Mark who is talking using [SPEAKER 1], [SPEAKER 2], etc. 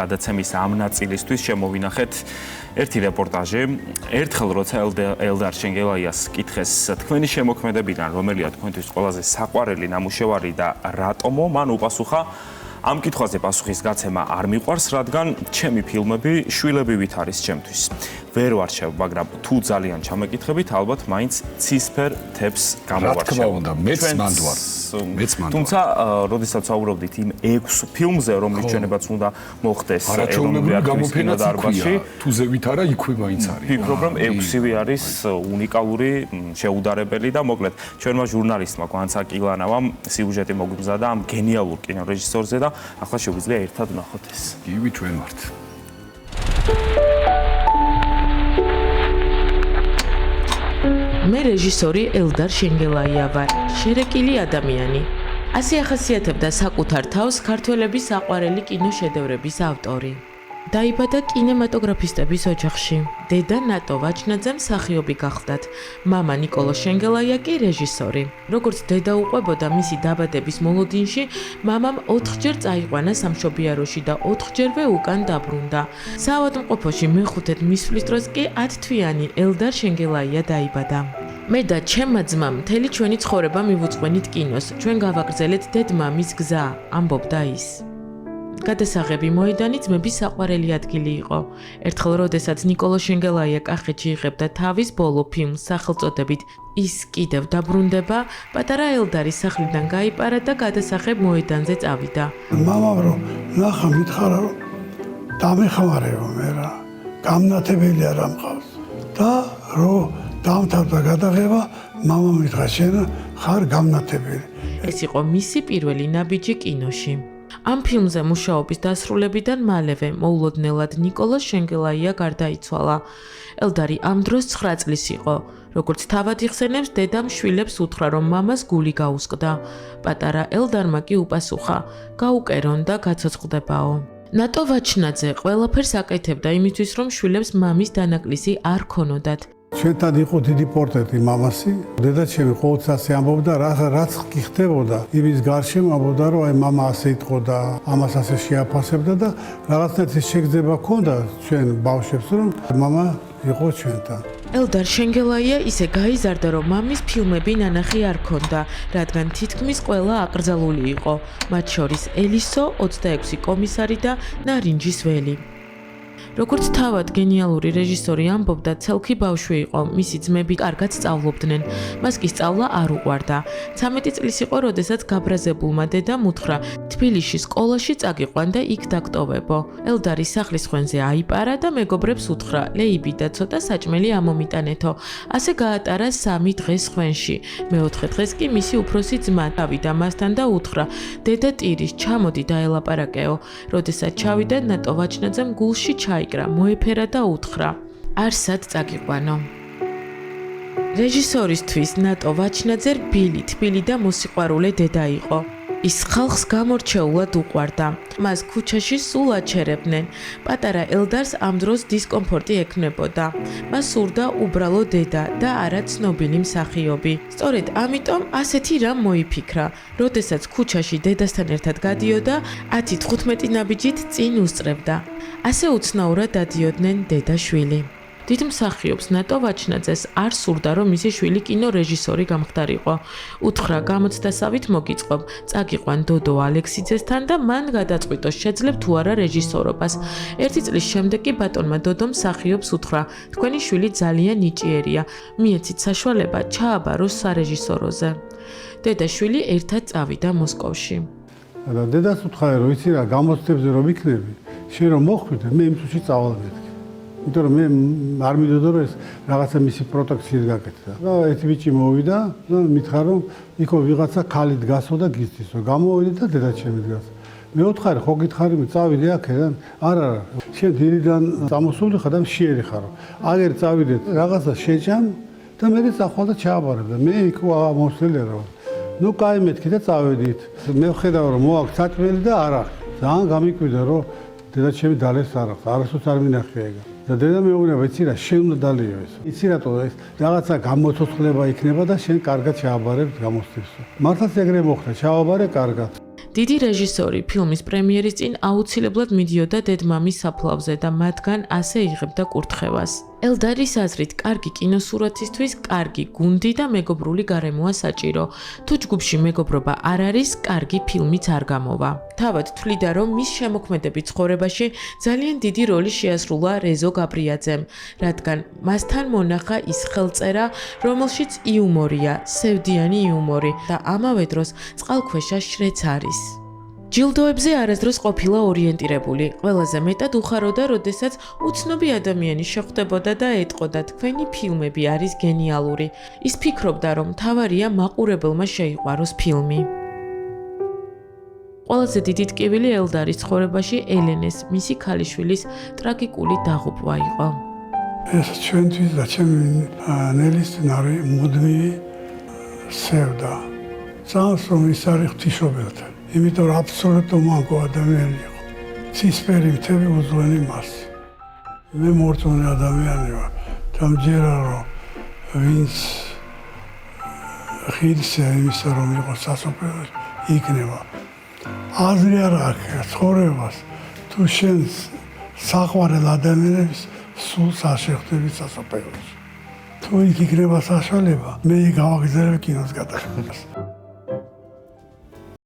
[SPEAKER 1] გადაცემის ამ ნაწილისთვის შემოვინახეთ ერთი რეპორტაჟი. ერთხელ როცა ელდარ შენგელაიას კითხეს თქვენი შემოქმედებიდან რომელია თქვენთვის ყველაზე საყვარელი ნამუშევარი და რატომო, მან უპასუხა ამ კითხვაზე პასუხის გაცემა არ მიყვარს, რადგან ჩემი ფილმები შვილებივით არის ჩემთვის. ვერ ვარჩევ, მაგრამ თუ ძალიან ჩამეკითხებით, ალბათ მაინც ცისფერ თებს გამოვარჩევ.
[SPEAKER 2] რა თქმა უნდა, მეც მანდვარ.
[SPEAKER 1] თუმცა, როდესაც ვაუბრობდით იმ 6 ფილმზე, რომლის ჩვენებაც უნდა მოხდეს ეროვნული არტის კინოდარბაზში,
[SPEAKER 2] თუ ზევით არა, იქვე მაინც არის.
[SPEAKER 1] ვფიქრობ, რომ 6-ვე არის უნიკალური, შეუდარებელი და მოკლედ, ჩვენმა ჟურნალისტმა კვანცა კილანავამ სიუჟეტი მოგვიბზადა ამ გენიალურ კინორეჟისორზე და ახლა შეგვიძლია ერთად ვნახოთ ეს.
[SPEAKER 2] ივი ჩვენ ვართ.
[SPEAKER 3] მე რეჟისორი ელდარ შენგელაია ვარ, შერეკილი ადამიანი. ასე ახასიათებდა საკუთარ თავს ქართველების საყვარელი კინოშედევრების ავტორი. დაიბადა კინემატოგრაფისტების ოჯახში. დედა ნატო ვაჩნაძე მსახიობი გახლდათ, მამა ნიკოლო შენგელაია კი რეჟისორი. როგორც დედა უყვებოდა მისი დაბადების მოლოდინში, მამამ 4-ჯერ წაიყვანა სამშობიაროში და 4-ჯერვე უკან დაბრუნდა. საავადმყოფოში მეხუთედ მისვლის დროს კი 10 თვიანი ელდარ შენგელაია დაიბადა. მე და ჩემმა ძმამ მთელი ჩვენი ცხოვრება მივუძღვენით კინოს. ჩვენ გავაგრძელეთ დედ-მამის გზა, ამბობდა ის. გადასაღები მოედანი ძმების საყვარელი ადგილი იყო. ერთხელ როდესაც ნიკოლო შენგელაია კახეთში იღებდა თავის ბოლო ფილმს სახელწოდებით ის კიდევ დაბრუნდება, პატარა ელდარის სახლიდან გაიპარა და გადასაღებ მოედანზე წავიდა.
[SPEAKER 4] მამამ რომ ნახა მითხარა რომ დამეხმარეო მე რა, გამნათებელი არ ამყავს და რომ დამთავრდა გადაღება, მამამ მითხრა შენ ხარ გამნათებელი.
[SPEAKER 3] ეს იყო მისი პირველი ნაბიჯი კინოში. ამ ფილმზე მუშაობის დასრულებიდან მალევე მოულოდნელად ნიკოლო შენგელაია გარდაიცვალა. ელდარი ამ დროს 9 წლის იყო. როგორც თავად იხსენებს, დედამ შვილებს უთხრა, რომ მამას გული გაუსყდა. პატარა ელდარმა კი უპასუხა: გაუკერონ და გაცოცხლდებაო. ნატო ვაჩნაძე ყველაფერს აკეთებდა იმისთვის, რომ შვილებს მამის დანაკლისი არ ქონოდათ.
[SPEAKER 4] ჩვენთან იყო დიდი პორტრეტი მამასი. დედაჩემი ყოველთვის ასე ამბობდა, რაც კი ხდებოდა, იმის გარშემო ამბობდა, რომ აი მამა ასე იტყოდა, ამას ასე შეაფასებდა და რაღაცნაირი შეგრძნება ჰქონდა ჩვენ ბავშვებს, რომ მამა იყო ჩვენთან.
[SPEAKER 3] ელდარ შენგელაია ისე გაიზარდა, რომ მამის ფილმები ნანახი არ ქონდა, რადგან თითქმის ყველა აკრძალული იყო, მათ შორის ელისო, 26 კომისარი და ნარინჯის ველი. როგორც თავად გენიალური რეჟისორი ამბობდა, ცელქი ბავშვი იყო, მისი ძმები კარგად სწავლობდნენ, მას კი სწავლა არ უყვარდა. 13 წლის იყო, როდესაც გაბრაზებულმა დედამ უთხრა, თბილისში სკოლაში წაგიყვან და იქ დაგტოვებო. ელდარის სახლის ხვენზე აიპარა და მეგობრებს უთხრა, ლეიბი და ცოტა საჭმელი ამომიტანეთო. ასე გაატარა 3 დღეს ხვენში. მეოთხე დღეს კი მისი უფროსი ძმა დავიდა მასთან და უთხრა, დედა ტირის, ჩამოდი დაელაპარაკეო. როდესაც ჩავიდა, ნატო ვაჩნაძემ გულში ჩაიკრა, მოეფერა და უთხრა: არსად წაგიყვანო. რეჟისორისთვის ნატო ვაჩნაძე რბილი, თბილი და მოსიყვარულე დედა იყო. ის ხალხს გამორჩეულად უყვარდა. მას ქუჩაში სულ აჩერებდნენ. პატარა ელდარს ამ დროს დისკომფორტი ექნებოდა. მას სურდა უბრალო დედა და არა ცნობილი მსახიობი. სწორედ ამიტომ ასეთი რამ მოიფიქრა. როდესაც ქუჩაში დედასთან ერთად გადიოდა, 10-15 ნაბიჯით წინ უსწრებდა. ასე უცნაურად დადიოდნენ დედა-შვილი. დიდ მსახიობს ნატო ვაჩნაძეს არ სურდა, რომ მისი შვილი კინორეჟისორი გამხდარიყო. უთხრა გამოცდასავით მოგიწყობ, წაგიყვან დოდო ალექსიძესთან და მან გადაწყვიტოს შეძლებ თუ არა რეჟისორობას. 1 წლის შემდეგ კი ბატონმა დოდომ მსახიობს უთხრა, თქვენი შვილი ძალიან ნიჭიერია, მიეცით საშუალება ჩააბაროს სარეჟისოროზე. დედა-შვილი ერთად წავიდა მოსკოვში.
[SPEAKER 4] და დედას უთხრა, რომ იცი რა, გამოცდებზე რომ იქნები, შენ რომ მოხვიდე, მე იმ წუთში წავალ მეთქი. იმიტომ რომ მე არ მიდოდა რომ ეს რაღაცა მისი პროტექციით გაკეთდა. და ეს ბიჭი მოვიდა და მითხრა რომ იქო ვიღაცა ქალი დგასო და გიცდისო. გამოვიდა და დედაჩემი დგას. მე უთხარი, ხო გითხარი, მე წავიდე აქედან? არა, შენ დილიდან წამოსული ხარ და მშიერი ხარო. აგერ წავიდეთ, რაღაცა შეჭამ და მე წახვალ და ჩააბარებ და მე იქ მოსვლელი რა. ნუ კაი მეთქი და წავედით. მე ვხედავ რომ მოაქვს საჭმელი და არა. ძალიან გამიკვირდა რომ დედაჩემი დალეს არ აქვს, არასდროს არ მინახია ეგ. და დედა მეუბნება, იცი რა, შენ უნდა დალიო ეს. იცი რატო ეს რაღაცა გამოცოცხლება იქნება და შენ კარგად ჩააბარებ გამოცდებს. მართლაც ეგრე მოხდა, ჩააბარე კარგად.
[SPEAKER 3] დიდი რეჟისორი ფილმის პრემიერის წინ აუცილებლად მიდიოდა დედმამის საფლავზე და მათგან ასე იღებდა კურთხევას. ელდარის აზრით, კარგი კინოსურათისთვის კარგი გუნდი და მეგობრული გარემოა საჭირო. თუ ჯგუფში მეგობრობა არ არის, კარგი ფილმიც არ გამოვა. თავად თვლიდა, რომ მის შემოქმედებით ცხოვრებაში ძალიან დიდი როლი შეასრულა რეზო გაბრიაძემ, რადგან მასთან მონახა ის ხელწერა, რომელშიც იუმორია, სევდიანი იუმორი და ამავე დროს წყალქვეშა შრეც არის. ჯილდოებზე არასდროს ყოფილა ორიენტირებული. ყველაზე მეტად უხაროდა, როდესაც უცნობი ადამიანი შეხვდებოდა და ეტყოდა, თქვენი ფილმები არის გენიალური. ის ფიქრობდა, რომ თავარია მაყურებელმა შეიყვაროს ფილმი. ყველაზე დიდი ტკივილი ელდარის ცხოვრებაში ელენეს, მისი ქალიშვილის ტრაგიკული დაღუპვა იყო.
[SPEAKER 5] ეს ჩვენთვის და ჩემი ნელის ნარი მუდმივი სევდა. წამს რომ ის არის ღვთისმშობელთან. იმიტომ რომ აბსოლუტურად უმანკო ადამიანი იყო. ცისფერი მთები უძღვენი მას. მე მორწმუნე ადამიანი ვარ. დამჯერა რომ ვინც ხილსა იმისა რომ იყო სასოფლო იქნება. აზრი არ აქვს ცხოვრებას. თუ შენ საყვარელ ადამიანებს სულს არ შეხვდები სასოფლოში. თუ იქ იქნება საშუალება, მე გავაგზავნებ კინოს გადაღებას.